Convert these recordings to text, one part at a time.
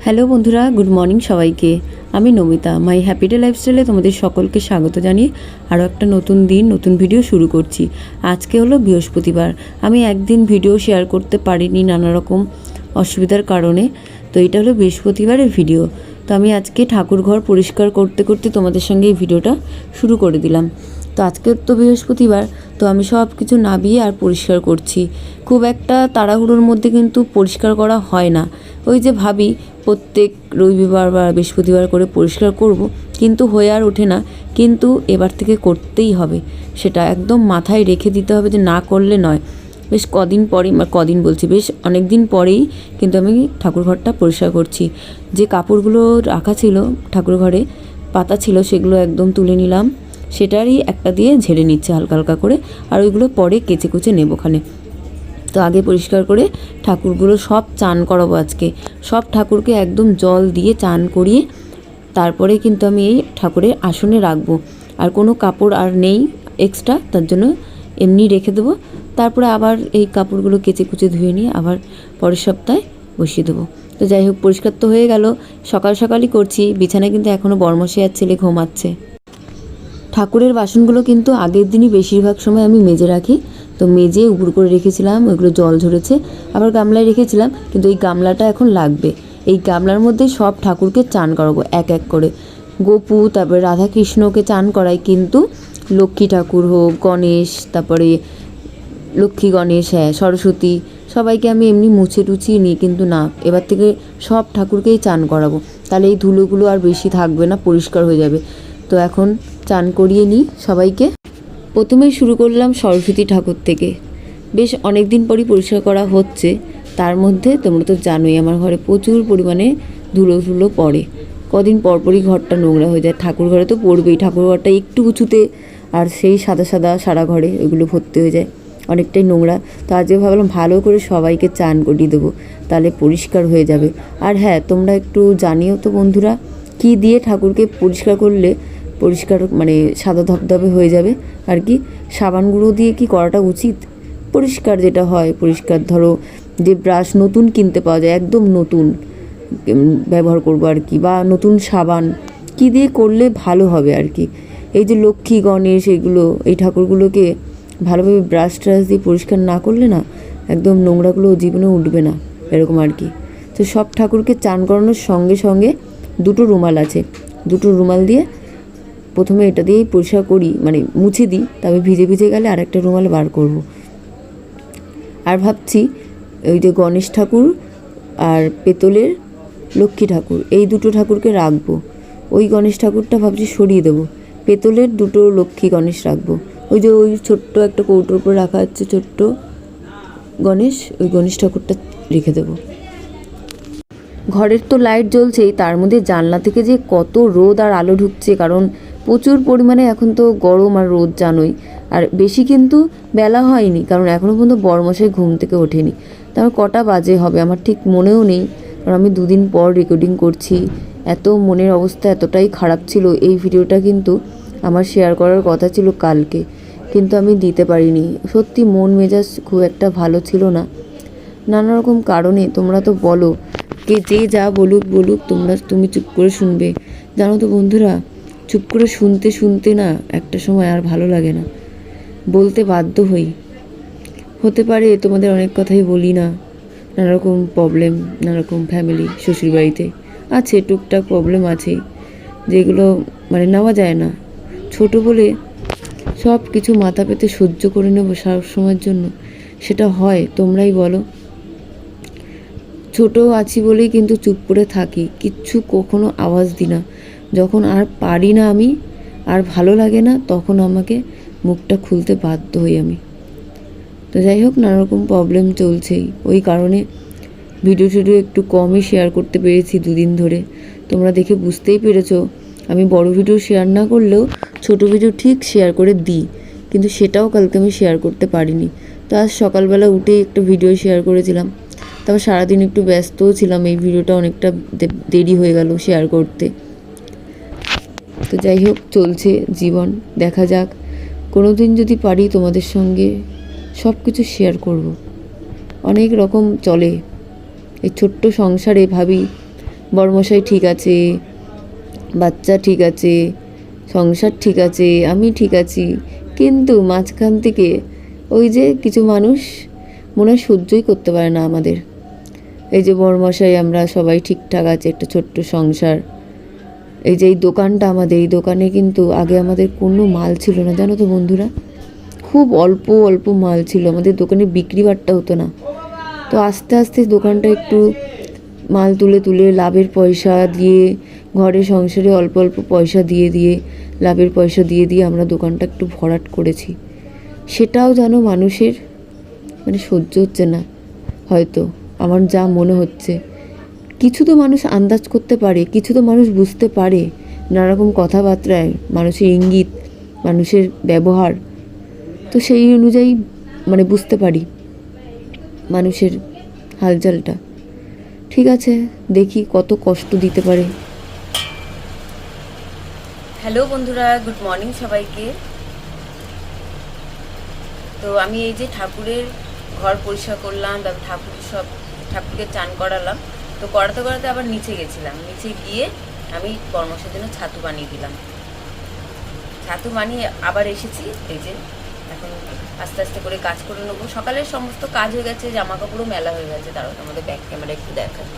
Hello বন্ধুরা, good morning সবাইকে। আমি নমিতা, মাই হ্যাপি ডে লাইফস্টাইলে তোমাদের সকলকে স্বাগত জানিয়ে আরও একটা নতুন দিন নতুন ভিডিও শুরু করছি। আজকে হলো বৃহস্পতিবার। আমি একদিন ভিডিও শেয়ার করতে পারিনি নানা রকম অসুবিধার কারণে, তো এটা হলো বৃহস্পতিবারের ভিডিও। তো আমি আজকে ঠাকুর ঘর পরিষ্কার করতে করতে তোমাদের সঙ্গে এই ভিডিওটা শুরু করে দিলাম। তো আজকে তো বৃহস্পতিবার, তো আমি সব কিছু নাবিয়ে আর পরিষ্কার করছি। খুব একটা তাড়াহুড়োর মধ্যে কিন্তু পরিষ্কার করা হয় না। ওই যে ভাবি প্রত্যেক রবিবার বা বৃহস্পতিবার করে পরিষ্কার করব, কিন্তু হয়ে আর ওঠে না। কিন্তু এবার থেকে করতেই হবে, সেটা একদম মাথায় রেখে দিতে হবে যে না করলে নয়। বেশ কদিন পরেই, কদিন বলছি, বেশ অনেক দিন পরেই কিন্তু আমি ঠাকুরঘরটা পরিষ্কার করছি। যে কাপড়গুলো রাখা ছিল ঠাকুর ঘরে, পাতা ছিল, সেগুলো একদম তুলে নিলাম। সেটারই একটা দিয়ে ঝেড়ে নিচ্ছে হালকা হালকা করে, আর ওইগুলো পরে কেচে কুচে নেবোখানে। তো আগে পরিষ্কার করে ঠাকুরগুলো সব চান করাবো আজকে। সব ঠাকুরকে একদম জল দিয়ে চান করিয়ে তারপরে কিন্তু আমি এই ঠাকুরের আসনে রাখবো। আর কোনো কাপড় আর নেই এক্সট্রা, তার জন্য এমনি রেখে দেবো। তারপরে আবার এই কাপড়গুলো কেচে কুচে ধুয়ে নিয়ে আবার পরের সপ্তাহে বসিয়ে দেবো। তো যাই হোক, পরিষ্কার তো হয়ে গেল। সকাল সকালই করছি। বিছানায় কিন্তু এখনও বর্মশাই আর ছেলে ঘুমাচ্ছে। ঠাকুরের বাসনগুলো কিন্তু আগের দিনই বেশিরভাগ সময় আমি মেজে রাখি। তো মেজে উপর করে রেখেছিলাম, ওইগুলো জল ঝরেছে। আবার গামলায় রেখেছিলাম, কিন্তু এই গামলাটা এখন লাগবে। এই গামলার মধ্যে সব ঠাকুরকে চান করাবো এক এক করে। গোপু, তারপরে রাধাকৃষ্ণকে চান করাই, কিন্তু লক্ষ্মী ঠাকুর হোক, গণেশ, তারপরে লক্ষ্মী গণেশ, হ্যাঁ সরস্বতী, সবাইকে আমি এমনি মুছে টুছিয়ে নিই। কিন্তু না, এবার থেকে সব ঠাকুরকেই চান করাবো। তাহলে এই ধুলোগুলো আর বেশি থাকবে না, পরিষ্কার হয়ে যাবে। তো এখন চান করিয়ে নিই সবাইকে। প্রথমেই শুরু করলাম সরস্বতী ঠাকুর থেকে। বেশ অনেক দিন পরই পরিষ্কার করা হচ্ছে। তার মধ্যে তোমরা তো জানোই আমার ঘরে প্রচুর পরিমাণে ধুলো পড়ে। কদিন পরপরই ঘরটা নোংরা হয়ে যায়। ঠাকুর ঘরে তো পড়বেই, ঠাকুর ঘরটা একটু উঁচুতে, আর সেই সাদা সাদা সারা ঘরে ওইগুলো ভর্তি হয়ে যায়, অনেকটাই নোংরা। তো আজকে ভাবলাম ভালো করে সবাইকে চান করিয়ে দেবো, তাহলে পরিষ্কার হয়ে যাবে। আর হ্যাঁ, তোমরা একটু জানিও তো বন্ধুরা, কি দিয়ে ঠাকুরকে পরিষ্কার করলে পরিষ্কার মানে সাদা ধবধবে হয়ে যাবে আর কি। সাবান গুঁড়ো দিয়ে কি করাটা উচিত? পরিষ্কার যেটা হয় পরিষ্কার, ধরো যে ব্রাশ নতুন কিনতে পাওয়া যায়, একদম নতুন ব্যবহার করবো আর কি, বা নতুন সাবান, কি দিয়ে করলে ভালো হবে আর কি। এই যে লক্ষ্মী গণেশ, এগুলো এই ঠাকুরগুলোকে ভালোভাবে ব্রাশ ট্রাশ দিয়ে পরিষ্কার না করলে না, একদম নোংরাগুলো জীবনে উঠবে না, এরকম আর কি। তো সব ঠাকুরকে চান করানোর সঙ্গে সঙ্গে দুটো রুমাল আছে, দুটো রুমাল দিয়ে প্রথমে এটা দিয়েই পরিষ্কার করি, মানে মুছে দিই। তবে ভিজে ভিজে গেলে আরেকটা রুমাল বার করব। আর ভাবছি ওই যে গণেশ ঠাকুর আর পেতলের লক্ষ্মী ঠাকুর, এই দুটো ঠাকুরকে রাখবো। ওই গণেশ ঠাকুরটা ভাবছি সরিয়ে দেবো, পেতলের দুটো লক্ষ্মী গণেশ রাখবো। ওই যে ওই ছোট্ট একটা কৌটোর উপর রাখা হচ্ছে ছোট্ট গণেশ, ওই গণেশ ঠাকুরটা রেখে দেবো। ঘরের তো লাইট জ্বলছেই, তার মধ্যে জানলা থেকে যে কত রোদ আর আলো ঢুকছে, কারণ প্রচুর পরিমাণে এখন তো গরম আর রোদ জানোই। আর বেশি কিন্তু বেলা হয়নি, কারণ এখনও পর্যন্ত বড়মশাই ঘুম থেকে ওঠেনি। তারপর কটা বাজে হবে আমার ঠিক মনেও নেই, কারণ আমি দুদিন পর রেকর্ডিং করছি। এত মনের অবস্থা এতটাই খারাপ ছিল, এই ভিডিওটা কিন্তু আমার শেয়ার করার কথা ছিল কালকে, কিন্তু আমি দিতে পারিনি। সত্যি মন মেজাজ খুব একটা ভালো ছিল না, নানা রকম কারণে। তোমরা তো বলো, কে যে যা বলুক তুমি চুপ করে শুনবে। জানো তো বন্ধুরা, চুপ করে শুনতে শুনতে না একটা সময় আর ভালো লাগে না, বলতে বাধ্য হই। হতে পারে তোমাদের অনেক কথাই বলি না, নানা রকম প্রবলেম, নানা রকম ফ্যামিলি, শ্বশুরবাড়িতে আছে টুকটাক প্রবলেম আছেই, যেগুলো মানে নেওয়া যায় না। ছোট বলে সব কিছু মাথা পেতে সহ্য করে নেবো সব সময়ের জন্য, সেটা হয়? তোমরাই বলো। ছোট আছি বলেই কিন্তু চুপ করে থাকি, কিচ্ছু কখনো আওয়াজ দিই না। যখন আর পারি না আমি, আর ভালো লাগে না, তখন আমাকে মুখটা খুলতে বাধ্য হই আমি। তো যাই হোক, নানা রকম প্রবলেম চলছেই, ওই কারণে ভিডিও একটু কমই শেয়ার করতে পেরেছি দুদিন ধরে। তোমরা দেখে বুঝতেই পেরেছো, আমি বড় ভিডিও শেয়ার না করলেও ছোট ভিডিও ঠিক শেয়ার করে দিই, কিন্তু সেটাও কালকে আমি শেয়ার করতে পারিনি। তো আজ সকালবেলা উঠেই একটা ভিডিও শেয়ার করেছিলাম, তারপর সারাদিন একটু ব্যস্তও ছিলাম, এই ভিডিওটা অনেকটা দেরি হয়ে গেল শেয়ার করতে। তো যাই হোক, চলছে জীবন, দেখা যাক। কোনো দিন যদি পারি তোমাদের সঙ্গে সব কিছু শেয়ার করব। অনেক রকম চলে এই ছোট্ট সংসারে, ভাবি বড়মশাই ঠিক আছে, বাচ্চা ঠিক আছে, সংসার ঠিক আছে, আমি ঠিক আছি, কিন্তু মাঝখান থেকে ওই যে কিছু মানুষ মনে হয় সহ্যই করতে পারে না আমাদের। এই যে বড়মশাই আমরা সবাই ঠিকঠাক আছে, একটা ছোট্ট সংসার। এই যে এই দোকানটা আমাদের, এই দোকানে কিন্তু আগে আমাদের কোনো মাল ছিল না জানো তো বন্ধুরা, খুব অল্প অল্প মাল ছিল, আমাদের দোকানে বিক্রি বাট্টা হতো না। তো আস্তে আস্তে দোকানটা একটু মাল তুলে তুলে লাভের পয়সা দিয়ে, ঘরে সংসারে অল্প অল্প পয়সা দিয়ে দিয়ে, লাভের পয়সা দিয়ে দিয়ে আমরা দোকানটা একটু ভরাট করেছি। সেটাও যেন মানুষের মানে সহ্য হচ্ছে না হয়তো, আমার যা মনে হচ্ছে। কিছু তো মানুষ আন্দাজ করতে পারে, কিছু তো মানুষ বুঝতে পারে, নানারকম কথাবার্তায় মানুষের ইঙ্গিত, মানুষের ব্যবহার, তো সেই অনুযায়ী মানে বুঝতে পারি মানুষের হালচালটা। ঠিক আছে, দেখি কত কষ্ট দিতে পারে। হ্যালো বন্ধুরা, গুড মর্নিং সবাইকে। তো আমি এই যে ঠাকুরের ঘর পরিষ্কার করলাম, তারপর ঠাকুরকে চান করালাম। তো করাতে করাতে আবার নিচে গেছিলাম, নিচে গিয়ে আমি বড়মশাইয়ের জন্য ছাতু বানিয়ে দিলাম। ছাতু বানিয়ে আবার এসেছি। এই যে এখন আস্তে আস্তে করে কাজ করে নেবো। সকালের সমস্ত কাজ হয়ে গেছে, জামা কাপড়ও মেলা হয়ে গেছে। তারপর আমাদের ব্যাক ক্যামেরা একটু দেখায়,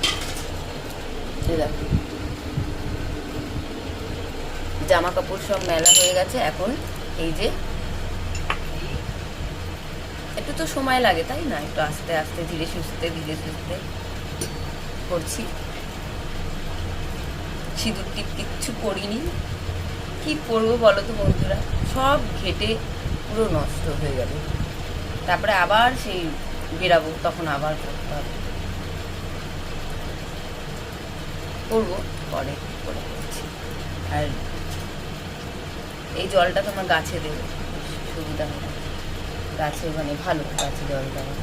জামা কাপড় সব মেলা হয়ে গেছে। এখন এই যে একটু তো সময় লাগে তাই না, একটু আস্তে আস্তে ধীরে সুস্থে করছি। সিঁদুর টিপ কিচ্ছু করিনি, কি করবো বলো তো বন্ধুরা, সব ঘেটে পুরো নষ্ট হয়ে যাবে। তারপরে আবার সেই বেরাবো, তখন আবার করতে হবে। করবো পরে করে করছি। আর এই জলটা তোমার গাছে দেবে, সুবিধা হবে গাছে, মানে ভালো গাছে জল দেওয়া।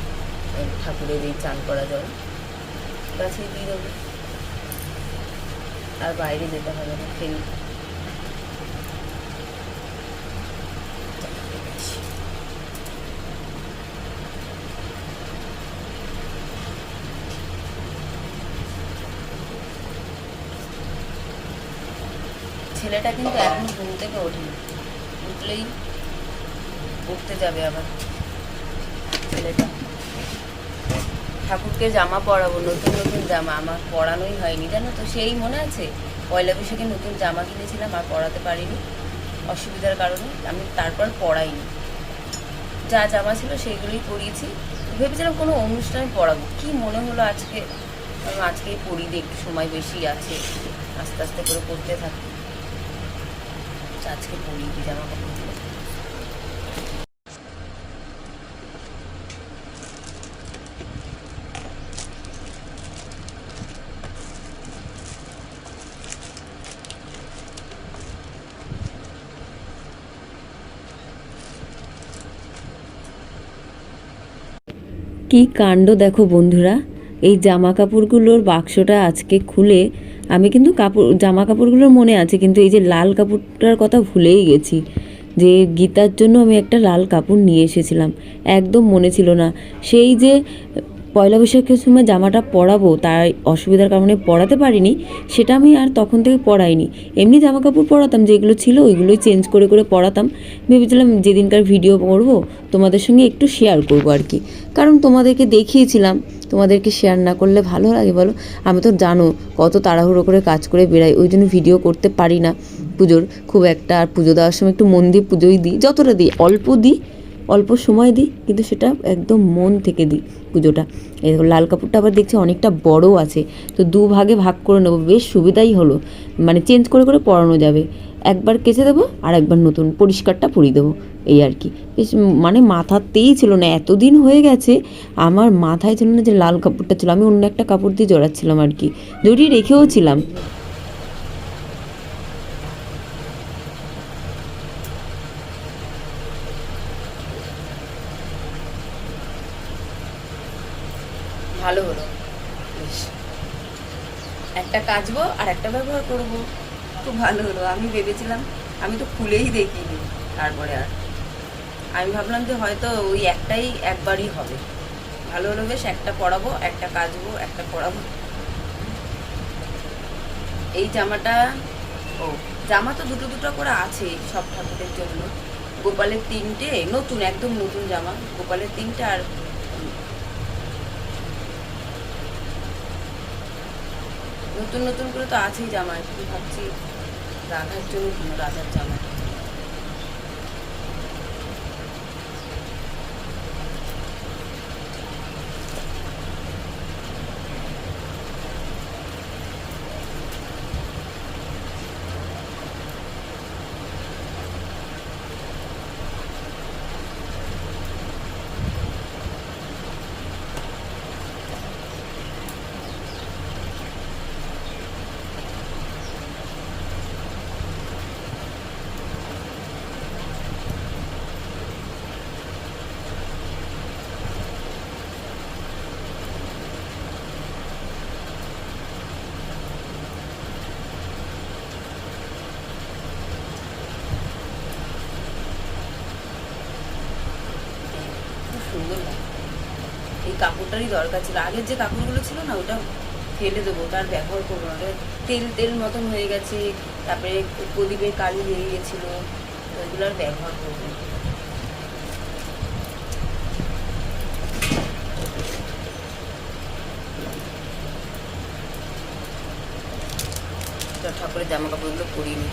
ঠাকুরের এই চান করা জল গাছে দিয়ে দেবো, আর বাইরে যেতে হবে না। সেই ছেলেটা কিন্তু এখন ঘুম থেকে ওঠেনি, উঠলেই উঠতে যাবে আবার ছেলেটা। ঠাকুরকে জামা পরাবো, নতুন নতুন জামা, আমার পরানোই হয়নি জানো তো। সেই মনে আছে পয়লা বৈশাখে নতুন জামা কিনেছিলাম, আর পরাতে পারিনি অসুবিধার কারণে। আমি তারপর পরাইনি, যা জামা ছিল সেইগুলোই পরিয়েছি। ভেবেছিলাম কোনো অনুষ্ঠানে পরাবো, কি মনে হলো আজকে আজকেই পরি, একটু সময় বেশি আছে, আস্তে আস্তে করে পরতে থাকি। আজকে পরি জামা কাপড়গুলো। কি কাণ্ড দেখো বন্ধুরা, এই জামা কাপড়গুলোর বাক্সটা আজকে খুলে আমি কিন্তু জামা কাপড়গুলোর মনে আছে, কিন্তু এই যে লাল কাপড়টার কথা ভুলেই গেছি। যে গীতার জন্য আমি একটা লাল কাপড় নিয়ে এসেছিলাম, একদম মনে ছিল না। সেই যে পয়লা বৈশাখের সময় জামাটা পরাবো, তার অসুবিধার কারণে পরাতে পারিনি, সেটা আমি আর তখন থেকে পরাইনি। এমনি জামা কাপড় পরাতাম, যেগুলো ছিল ওইগুলোই চেঞ্জ করে করে পরাতাম। ভেবেছিলাম যেদিনকার ভিডিও করবো তোমাদের সঙ্গে একটু শেয়ার করবো আর কি, কারণ তোমাদেরকে দেখিয়েছিলাম, তোমাদেরকে শেয়ার না করলে ভালো লাগে বলো। আমি তো জানো কত তাড়াহুড়ো করে কাজ করে বেরাই, ওই জন্য ভিডিও করতে পারি না পুজোর খুব একটা। আর পুজো দেওয়ার সময় একটু মন দিয়ে পুজোই দিই, যতটা দিই অল্প দিই, অল্প সময় দিই, কিন্তু সেটা একদম মন থেকে দিই পুজোটা। এই লাল কাপড়টা আবার দেখছি অনেকটা বড় আছে, তো দুভাগে ভাগ করে নেবো, বেশ সুবিধাই হলো, মানে চেঞ্জ করে করে পরানো যাবে। একবার কেচে দেবো আর একবার নতুন পরিষ্কারটা পরিয়ে দেবো, এই আর কি। বেশ মানে মাথাতেই ছিল না, এতদিন হয়ে গেছে আমার মাথায় ছিল না যে লাল কাপড়টা ছিল। আমি অন্য একটা কাপড় দিয়ে জড়াচ্ছিলাম আর কি, জড়িয়ে রেখেও ছিলাম। ভালো হলো, বেশ একটা কাচবো আর একটা ব্যবহার করবো, খুব ভালো হলো। আমি ভেবেছিলাম, আমি তো খুলেই দেখিনি, তারপরে আর আমি ভাবলাম যে হয়তো ওই একটাই একবারই হবে। ভালো হলো, বেশ একটা পরাবো, একটা কাচবো, একটা পরাবো। এই জামাটা, ও জামা তো দুটো দুটো করে আছে সব ঠাকুরের জন্য। গোপালের 3টে নতুন, একদম নতুন জামা, গোপালের 3টে, আর নতুন নতুন করে তো আছেই জামা। একটু ভাবছি রাধার জন্য কিনো, রাধার জামা। সুন্দর লাগে। এই কাপড়টারই দরকার ছিল, আগের যে কাপড়গুলো ছিল না ওটা ফেলে দেবো, তার ব্যবহার করবো না, তেল তেল মতন হয়ে গেছে, তারপরে প্রদীপের কালি লেগে গেছিলো, ওইগুলো আর ব্যবহার করবো। ঠাকুরের জামা কাপড়গুলো পরিনি।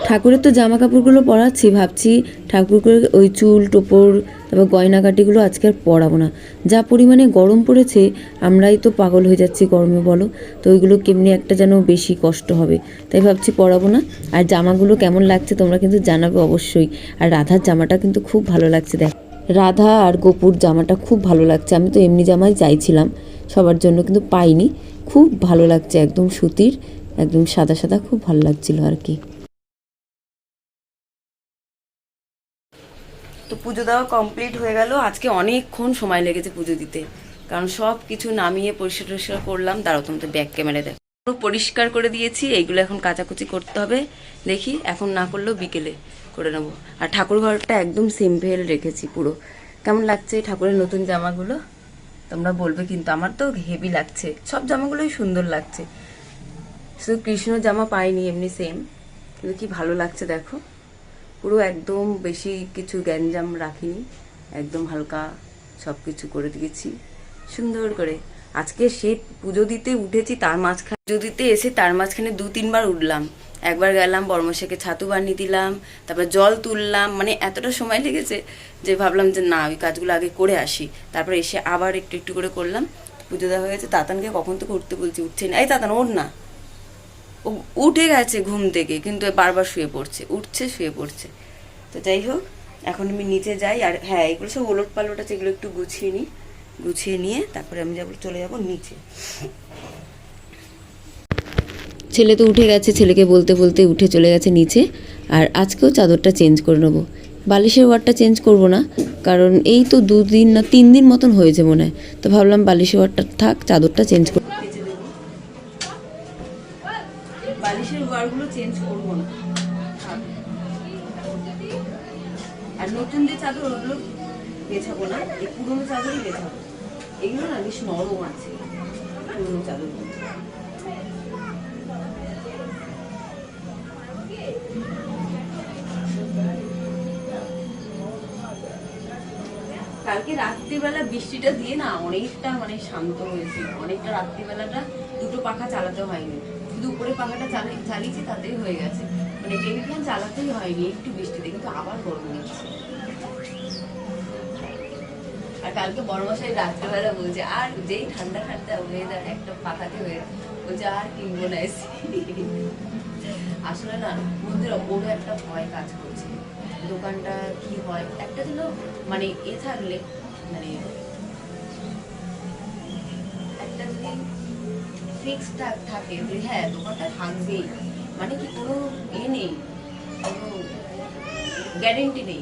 ঠাকুরের তো জামা কাপড়গুলো পরাচ্ছি, ভাবছি ঠাকুরকে ওই চুল টোপর তারপর গয়নাকাটিগুলো আজকে আর পরাবো না। যা পরিমাণে গরম পড়েছে, আমরাই তো পাগল হয়ে যাচ্ছি গরমে বলো, তো ওইগুলো কেমনি একটা যেন বেশি কষ্ট হবে, তাই ভাবছি পরাবো না। আর জামাগুলো কেমন লাগছে তোমরা কিন্তু জানাবে অবশ্যই। আর রাধার জামাটা কিন্তু খুব ভালো লাগছে, দেখ রাধা আর গোপুর জামাটা খুব ভালো লাগছে। আমি তো এমনি জামাই চাইছিলাম সবার জন্য, কিন্তু পাইনি। খুব ভালো লাগছে, একদম সুতির, একদম সাদা সাদা, খুব ভালো লাগছিল আর কি। তো পুজো দেওয়া কমপ্লিট হয়ে গেল। আজকে অনেকক্ষণ সময় লেগেছে পুজো দিতে, কারণ সব কিছু নামিয়ে পরিষ্কার টরিষ্কার করলাম। দাঁড়াও তোমাদের ব্যাক ক্যামেরা দেখ, পুরো পরিষ্কার করে দিয়েছি। এইগুলো এখন কাচাকুচি করতে হবে, দেখি এখন না করলেও বিকেলে করে নেবো। আর ঠাকুর ঘরটা একদম সিম্পল রেখেছি পুরো। কেমন লাগছে ঠাকুরের নতুন জামাগুলো তোমরা বলবে কিন্তু, আমার তো হেভি লাগছে, সব জামাগুলোই সুন্দর লাগছে। শুধু কৃষ্ণ জামা পাইনি এমনি সেম, কিন্তু কি ভালো লাগছে দেখো। পুরো একদম বেশি কিছু গ্যাঞ্জাম রাখিনি, একদম হালকা সব কিছু করে দিয়েছি সুন্দর করে। আজকে সে পুজো দিতে উঠেছি, তার মাঝখানে পুজো দিতে এসে তার মাঝখানে 2-3 বার উঠলাম। একবার গেলাম বর্মশাকে ছাতু বানিয়ে দিলাম, তারপর জল তুললাম, মানে এতটা সময় লেগেছে যে ভাবলাম যে না ওই কাজগুলো আগে করে আসি। তারপর এসে আবার একটু একটু করে করলাম। পুজো দেওয়া হয়ে গেছে। তাতানকে কখন থেকে উঠতে বলছি, উঠছে না। এই তাতান ওর না, ও উঠে গেছে ঘুম থেকে, কিন্তু বারবার শুয়ে পড়ছে, উঠছে শুয়ে পড়ছে। তো যাই হোক, এখন আমি নিচে যাই। আর হ্যাঁ, এগুলো সব ওলট পালট আছে, এগুলো একটু গুছিয়ে নিই, গুছিয়ে নিয়ে তারপরে আমি যাবো, চলে যাবো নিচে। ছেলে তো উঠে গেছে, ছেলেকে বলতে বলতে উঠে চলে গেছে নিচে। আর আজকেও চাদরটা চেঞ্জ করে নেবো। বালিশের ওয়ারটা চেঞ্জ করব না, কারণ এই তো 2 দিন না 3 দিন মতন হয়েছে মনে হয়। তো ভাবলাম বালিশের ওয়ারটা থাক, চাদরটা চেঞ্জ করে বালিশের ওয়ারগুলো চেঞ্জ করবো না। আর নতুন যে চাদর ওগুলো বেছাবো না, এই পুরোনো চাদরই বেছাবো। এগুলো না বেশ নরম আছে পুরোনো চাদরগুলো। কালকে রাত্রিবেলা বৃষ্টিটা দিয়ে না অনেকটা মানে শান্ত হয়েছিল, অনেকটা। রাত্রিবেলাটা দুটো পাখা চালাতে হয়নি, শুধু উপরে পাখাটা চালিয়েছি, তাতেই হয়ে গেছে। মানে টেবিল ফ্যান চালাতেই হয়নি একটু বৃষ্টিতে, কিন্তু আবার গরম হচ্ছে। আর কালকে বড়মশাই রাত্রেবেলা বলছে, আর যেই ঠান্ডা ঠান্ডা ওয়েদার একটা পাখাতে হয়ে বলছে আর কিনবো না এসি। আসলে না বন্ধুরা ওরও একটা ভয় কাজ করছে, দোকানটা কি হয় একটা যেন মানে এ থাকলে মানে একটা যদি ফিক্সড থাকে যে হ্যাঁ দোকানটা থাকবেই, মানে কি কোনো এ নেই, কোনো গ্যারেন্টি নেই।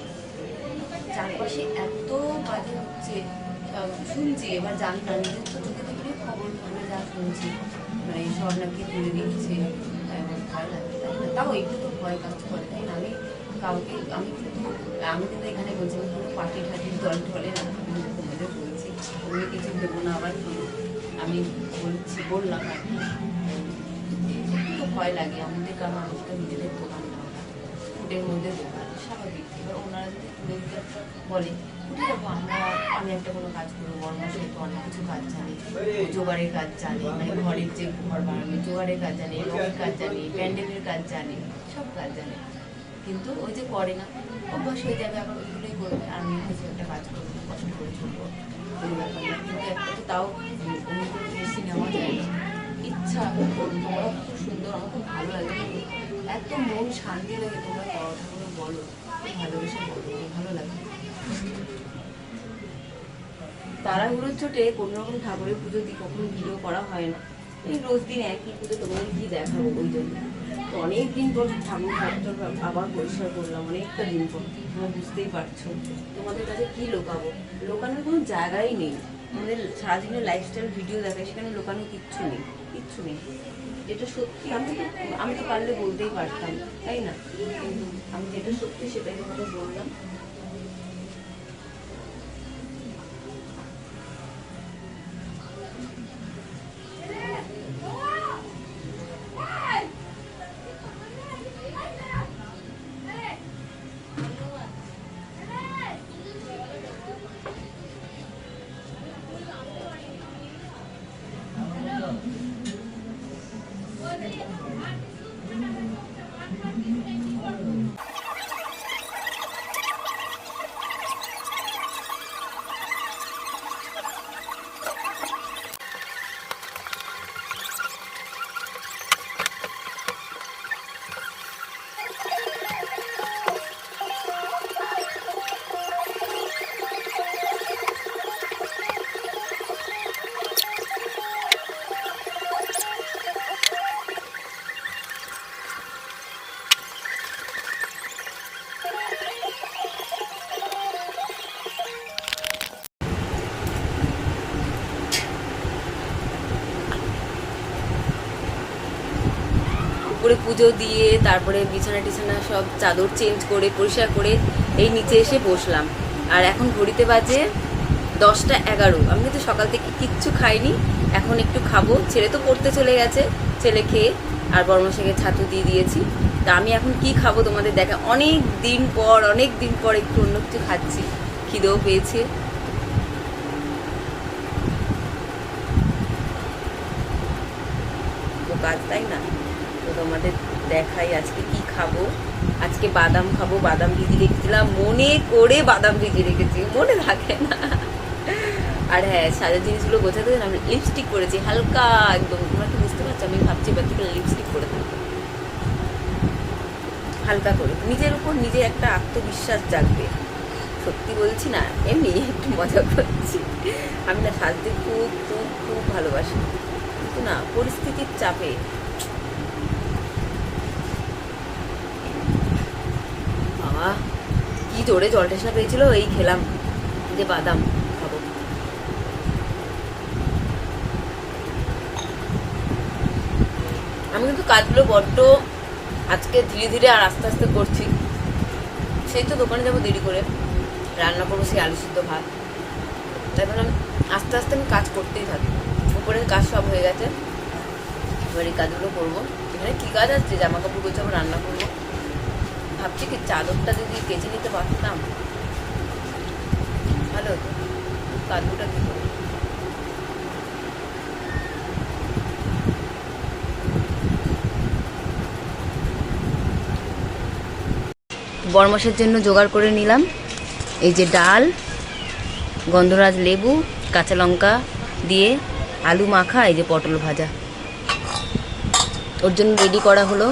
চারপাশে এত বাজে হচ্ছে শুনছি, এবার জানি না, নিজের তো চোখে দেখলে খবর খবরে যা শুনছি মানে সব নাকি তুলে দিচ্ছে, এমন ভয় লাগে তাই না? তাও একটু তো ভয় কাজ করে তাই না? আমি কিন্তু এখানে বলছি আমি কোনো পার্টি ঠাটির দল টলে না, আমি তোমাদের বলছি তুমি কিছু ভেবো না, আবার আমি বললাম আর কি। একটু তো ভয় লাগে আমাদের, কারণ আমাদের তো নিজেদের দোকান না, ফুডের মধ্যে দোকান, স্বাভাবিক। এবার ওনারা যদি তুলে দিতে বলে উঠে যাবো আমরা, আমি একটা কোনো কাজ করবো, বর্মাসে তো অনেক কিছু কাজ জানি, জোগাড়ের কাজ জানি, মানে ঘরের যে ঘর বানানো জোগাড়ের কাজ জানি, রঙের কাজ জানি, প্যান্ডেলের কাজ জানি, সব কাজ জানি, কিন্তু ওই যে করে না, অভ্যাস হয়ে যাবে, আবার ওইগুলোই করবে, আর আমি কিছু একটা কাজ করবো, কষ্ট করে চলবো, ওই ব্যাপার না। কিন্তু একটা তো তাও সিনেমা যায় না, ইচ্ছা তোমরা খুব সুন্দর, আমার খুব ভালো লাগে, এত মন শান্তি লাগে তোমরা কথাগুলো বলো, খুব ভালোবেসে বলো, ভালো লাগে। তাড়াহুড়োর চোটে কোনো রকম ঠাকুরের পুজো দিয়ে কখনো ভিডিও করা হয় না, এই রোজ দিন একই পুজো তোমাদের কি দেখাবো, ওই জন্য তো অনেক দিন পর ঠাকুর ঘরটা আবার পরিষ্কার করলাম, অনেকটা দিন পর, তোমরা বুঝতেই পারছো। তোমাদের কাছে কি লোকাবো, লোকানোর কোনো জায়গাই নেই, আমাদের সারাদিনের লাইফস্টাইল ভিডিও দেখায়, সেখানে লোকানো কিচ্ছু নেই, কিচ্ছু নেই, যেটা সত্যি আমি তো পারলে বলতেই পারতাম তাই না, কিন্তু আমি যেটা সত্যি সেটাই তোমাদের বললাম। করে পুজো দিয়ে তারপরে বিছানা টিছানা সব চাদর চেঞ্জ করে পরিষ্কার করে এই নিচে এসে বসলাম, আর এখন ঘড়িতে বাজে 10টা 11। আমি কিন্তু সকাল থেকে কিচ্ছু খাইনি, এখন একটু খাবো, ছেলে তো পড়তে চলে গেছে, ছেলে খেয়ে আর বর্মশাকে ছাতু দিয়ে দিয়েছি, তা আমি এখন কি খাবো তোমাদের দেখা, অনেক দিন পর একটু অন্য কিছু খাচ্ছি, খিদেও পেয়েছে। তো কাজ তাই না, তো তোমাদের দেখাই আজকে কি খাবো। আজকে বাদাম খাবো, বাদাম ভিজিয়ে রেখেছিলাম, মনে করে বাদাম ভিজিয়ে রেখেছি, মনে থাকে না। আর হ্যাঁ, সাজার জিনিসগুলো গোছাতে আমি লিপস্টিক করেছি হালকা একদম, তোমরা কি বুঝতে পারছো, আমি ভাবছি এবার থেকে লিপস্টিক করে থাকবো হালকা করে, নিজের উপর নিজের একটা আত্মবিশ্বাস জাগবে, সত্যি বলছি না, এমনি একটু মজা করছি। আমি না সাজতে খুব খুব খুব ভালোবাসি, কিন্তু না পরিস্থিতির চাপে। বাবা কি জোরে জল টেসা পেয়েছিল, এই খেলাম যে বাদাম খাবো। আমি কিন্তু কাজগুলো বড্ড আজকে ধীরে ধীরে আর আস্তে আস্তে করছি, সেই তো দোকানে যাবো দেরি করে, রান্না করবো সেই আলু সিদ্ধ ভাত, তাই ভাবলাম আস্তে আস্তে আমি কাজ করতেই থাকি। উপরের কাজ সব হয়ে গেছে, এবার এই কাজগুলো করবো। এখানে কী কাজ আছে, জামা কাপড় গোছাবো, রান্না করবো, ভাবছি কি চাদরটা যদি কেচে নিতে পারতাম ভালো হতো, কাজগুলো কি করবো। বরমাসের জন্য জোগাড় করে নিলাম, এই যে ডাল, গন্ধরাজ লেবু, কাঁচা লঙ্কা দিয়ে আলু মাখা, এই যে পটল ভাজা, ওর জন্য রেডি করা হলো।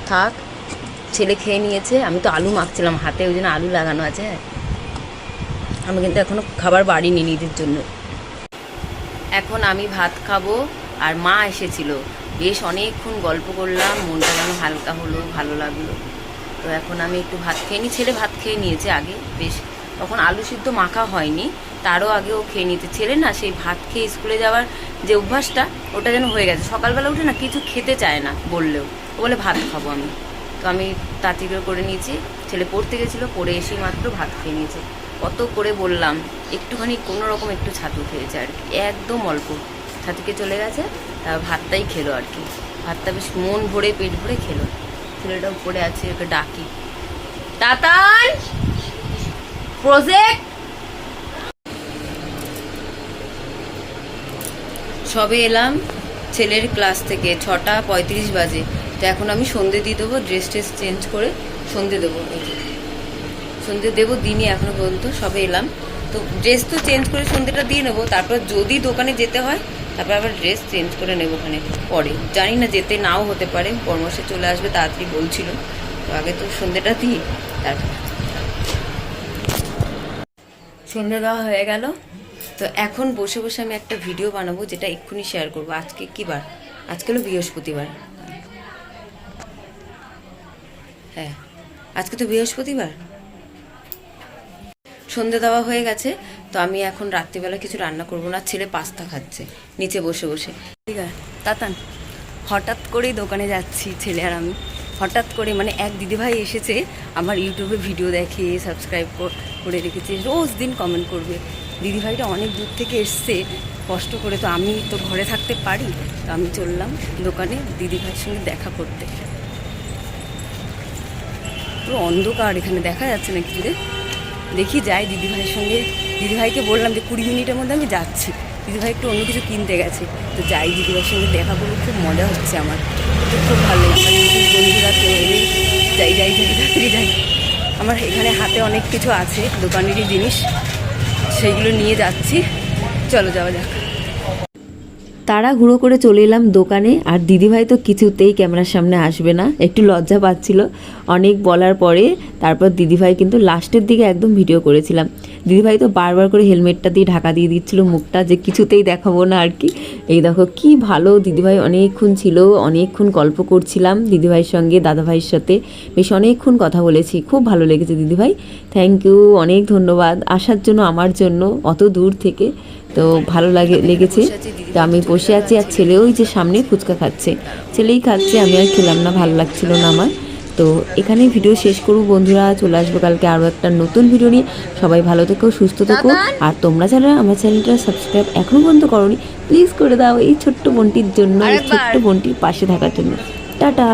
থাক, ছেলে খেয়ে নিয়েছে। আমি তো আলু মাখছিলাম হাতে, ওই জন্য আলু লাগানো আছে। আমি কিন্তু এখনও খাবার বাড়িনি নিজের জন্য। এখন আমি ভাত খাবো, আর মা এসেছিল, বেশ অনেকক্ষণ গল্প করলাম, মনটা যেন হালকা হলো, ভালো লাগলো। তো এখন আমি একটু ভাত খেয়ে নিই। ছেলে ভাত খেয়ে নিয়েছে আগে, বেশ তখন আলু সিদ্ধ মাখা হয়নি, তারও আগে ও খেয়ে নিয়েছে। ছেলে না সেই ভাত খেয়ে স্কুলে যাওয়ার যে অভ্যাসটা, ওটা যেন হয়ে গেছে। সকালবেলা উঠে না কিছু খেতে চায় না, বললেও ও বলে ভাত খাবো আমি। তো আমি তাড়াতাড়ি করে নিয়েছি। ছেলে পড়তে গেছিলো, পড়ে এসেই মাত্র ভাত খেয়ে নিয়েছে। কত করে বললাম, একটুখানি কোনো রকম একটু ছাতু খেয়েছে আর কি, একদম অল্প ছাতুকে চলে গেছে। তার ভাতটাই খেলো আর কি, ভাতটা বেশ মন ভরে পেট ভরে খেলো। ছেলেটা উপরে আছে, ওকে ডাকি, তাতান প্রজেক্ট। সবে এলাম ছেলের ক্লাস থেকে, 6:35 বাজে। তো এখন আমি সন্ধে দিয়ে দেবো, ড্রেস চেঞ্জ করে সন্ধে দেবো। সন্ধে দেবো দিনই, এখনো পর্যন্ত সবে এলাম। তো ড্রেস তো চেঞ্জ করে সন্ধেটা দিয়ে নেবো, তারপর যদি দোকানে যেতে হয় তারপর আবার ড্রেস চেঞ্জ করে নেবো ওখানে পরে। জানি না, যেতে নাও হতে পারে, পরামর্শে চলে আসবে তাড়াতাড়ি বলছিল। তো আগে তো সন্ধেটা দিই, তারপর সন্ধে দেওয়া হয়ে গেল। তো এখন বসে বসে আমি একটা ভিডিও বানাবো, যেটা এক্ষুনি শেয়ার করবো। আজকে কী বার? আজকে হলো বৃহস্পতিবার। হ্যাঁ, আজকে তো বৃহস্পতিবার। সন্ধে দেওয়া হয়ে গেছে। তো আমি এখন রাত্রিবেলা কিছু রান্না করবো না, ছেলে পাস্তা খাচ্ছে নিচে বসে বসে। ঠিক আছে তাতান, হঠাৎ করেই দোকানে যাচ্ছি ছেলে আর আমি। হঠাৎ করে মানে এক দিদিভাই এসেছে, আমার ইউটিউবে ভিডিও দেখে সাবস্ক্রাইব করে রেখেছে, রোজ দিন কমেন্ট করবে। দিদিভাইটা অনেক দূর থেকে এসছে কষ্ট করে, তো আমি তো ঘরে থাকতে পারি, তো আমি চললাম দোকানে দিদিভাইয়ের সঙ্গে দেখা করতে। পুরো অন্ধকার, এখানে দেখা যাচ্ছে না কিছু রে। দেখি যাই দিদিভাইয়ের সঙ্গে। দিদিভাইকে বললাম যে 20 মিনিটের মধ্যে আমি যাচ্ছি। দিদিভাই একটু অন্য কিছু কিনতে গেছে, তো যাই দিদিভাইয়ের সঙ্গে দেখা করবো। খুব মজা হচ্ছে আমার, তো খুব ভালো লাগে। আমার নতুন বন্ধুরা তো এলেই যাই যাই যাই তাড়াতাড়ি যাই। আমার এখানে হাতে অনেক কিছু আছে দোকানেরই জিনিস, সেইগুলো নিয়ে যাচ্ছি। চলো যাওয়া যাক। তাড়াহুড়ো করে চলে এলাম দোকানে, আর দিদিভাই তো কিছুতেই ক্যামেরার সামনে আসবে না, একটু লজ্জা পাচ্ছিল অনেক বলার পরে। তারপর দিদিভাই কিন্তু লাস্টের দিকে একদম ভিডিও করেছিলাম। দিদিভাই তো বারবার করে হেলমেটটা দিয়ে ঢাকা দিয়ে দিচ্ছিল মুখটা, যে কিছুতেই দেখাবো না আর কি। এই দেখো কি ভালো, দিদিভাই অনেকক্ষণ ছিল, অনেকক্ষণ গল্প করছিলাম দিদিভাইয়ের সঙ্গে, দাদাভাইয়ের সাথে বেশ অনেকক্ষণ কথা বলেছি। খুব ভালো লেগেছে দিদিভাই, থ্যাংক ইউ, অনেক ধন্যবাদ আসার জন্য আমার জন্য অত দূর থেকে। তো ভালো লেগেছে। তো আমি বসে আছি, আর ছেলে ওই যে সামনে ফুচকা খাচ্ছে, ছেলেই খাচ্ছে, আমি আর খেলাম না, ভালো লাগছিল না আমার। তো এখানেই ভিডিও শেষ করব বন্ধুরা, চলে আসবো কালকে আরও একটা নতুন ভিডিও নিয়ে। সবাই ভালো থেকো, সুস্থ থেকো, আর তোমরা যারা আমার চ্যানেলটা সাবস্ক্রাইব এখনও পর্যন্ত করোনি, প্লিজ করে দাও, এই ছোট্ট বোনটির জন্য, এই ছোট্ট বোনটির পাশে থাকার জন্য। টাটা।